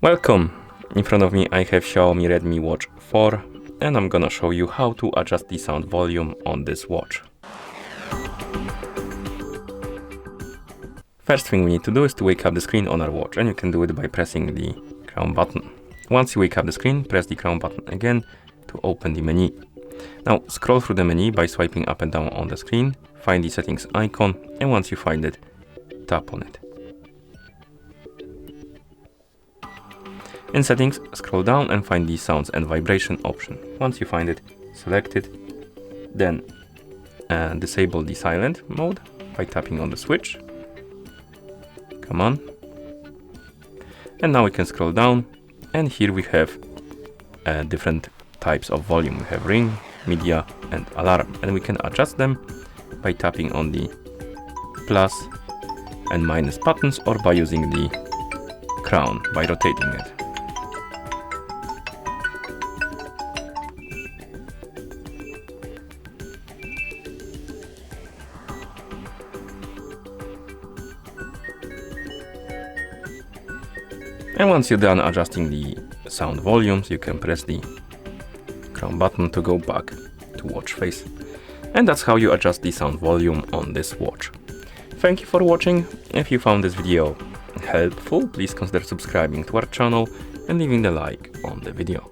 Welcome! In front of me I have Xiaomi Redmi Watch 4 and I'm gonna show you how to adjust the sound volume on this watch. First thing we need to do is to wake up the screen on our watch, and you can do it by pressing the crown button. Once you wake up the screen, press the crown button again to open the menu. Now scroll through the menu by swiping up and down on the screen, find the settings icon, and once you find it, tap on it. In settings, scroll down and find the sounds and vibration option. Once you find it, select it, then disable the silent mode by tapping on the switch. Come on. And now we can scroll down, and here we have different types of volume. We have ring, media and alarm, and we can adjust them by tapping on the plus and minus buttons or by using the crown by rotating it. And once you're done adjusting the sound volumes, you can press the crown button to go back to watch face. And that's how you adjust the sound volume on this watch. Thank you for watching. If you found this video helpful, please consider subscribing to our channel and leaving a like on the video.